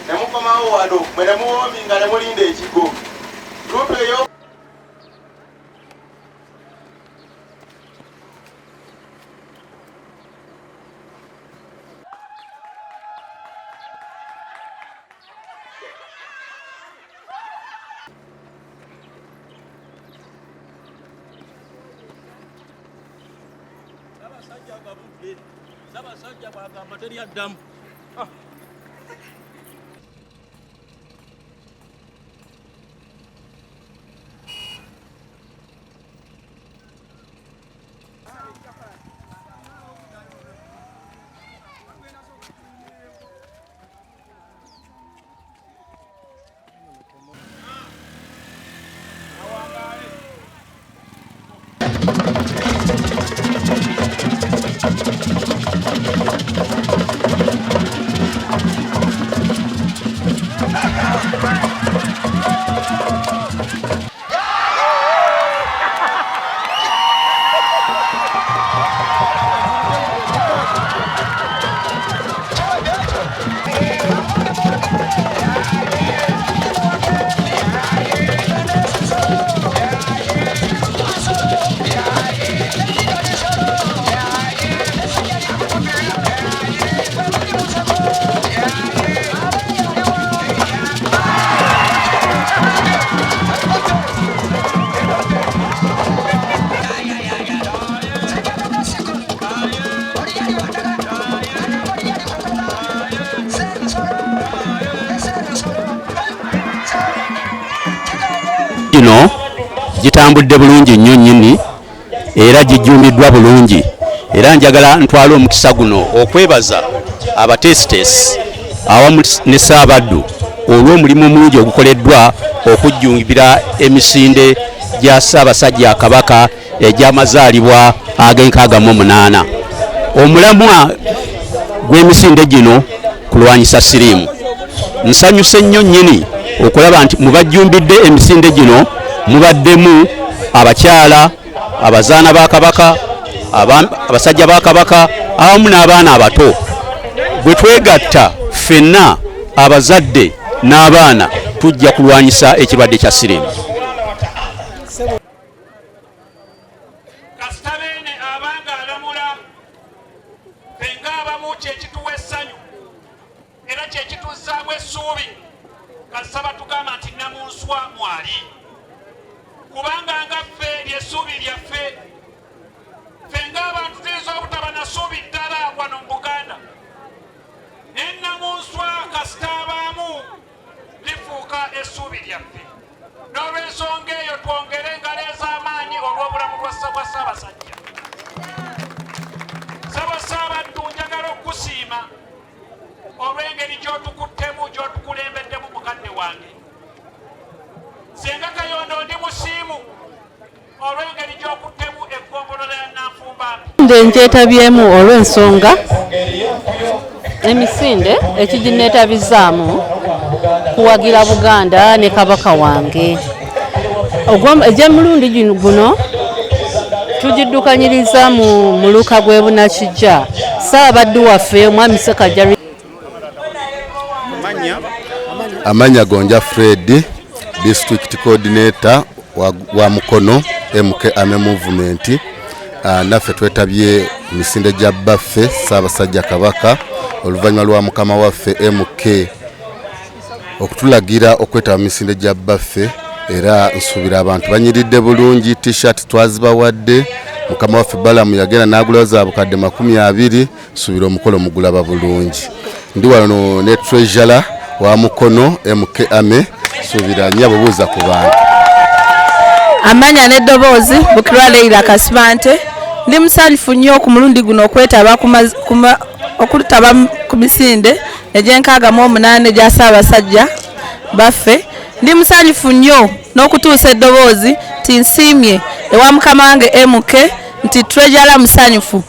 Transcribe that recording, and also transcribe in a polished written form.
Nemukomawo wano mwe nemuwoominga ne mulinda ekigo gurupu eyo Sabasajja bwagamba teri addamu. Gino gitambudde bulungi nnyo nnyini era gijjumiddwa bulungi era njagala ntwala omukisa guno okwebaza abateesiteesi awamu ne Ssaabaddu olw'omulimu omulungi ogukoleddwa okujjumbira emisinde gya Ssaabasajja Kabaka egy'amazaalibwa ag'enkaaga-mu-8. Omulamwa gw'emisinde gino kulwanyisa siriimu. Nsanyuse nnyo nnyini okulaba nti mubajjumbidde emisinde gino mubaddemu abakyala, abazaana ba Kabaka, abasajja ba Kabaka awamu n'abaana abato. Bwe twegatta ffenna abazadde n'abaana tujja kulwanyisa ekirwadde kya siriimu. Kasitabeene abanga alamula fenga abamu kyekituwa essanyu era kyekituzzaamu essuubi. Kasaba tugamba nti namunswa mwali kubanga nga ffe lyessuubi lyaffe ffe ng'abantu tuyinza obutaba na ssuubi ddala wano mu Buganda naye namunswa kasita abaamu lifuuka essuubi lyaffe. N'olw'ensonga eyo twongere engalo ez'amaanyi olw'obulamu bwa Ssaabasajja. Ssaabaddu njagala okukusiima olw'engeri gy'otukuttemu gy'otukulembeddemu mukadde wange. Senga Kayondo ndi musiimu olw'engeri gy'okuttemu eggombolola ya Nanfumbambi. Njeetabyemu olw'ensonga emisinde ekigineetabizaamu kuwagira Buganda ne Kabaka wange. Egy'emulundi guno tugiddukanyiriza mu muluka gw'e Bunakijja. Ssaabaddu waffe Omwami Ssekajja. Amanya Gonja Fred, District Coordinator wa Mukono MK Ame Movement. Naffe twetabye misinde gya baffe Ssaabasajja Kabaka oluvannyuma lwa mukama waffe MK okutulagira okwetaba misinde gya baffe era nsuubira abantu banyiridde bulungi. T-shirt twazibawadde mukama waffe Balamu yagenda n'agulawo za bukadde 20. Nsuubira omukolo mugulaba bulungi. Ndi wano ne Treasurer wa Mukono MK Ame nsuubira nnyabo buuza ku bantu. Amanya n'eddoboozi Bukirwa Leila Kasibante Ndi musanyufu nnyo ku mulundi guno okwetaba okutaba ku misinde egy'enkaaga mu 8 gya Ssaabasajja baffe. Ndi musanyufu nnyo n'okutuusa eddoboozi nti nsiimye ewa mukama wange MK nti Treasurer musanyufu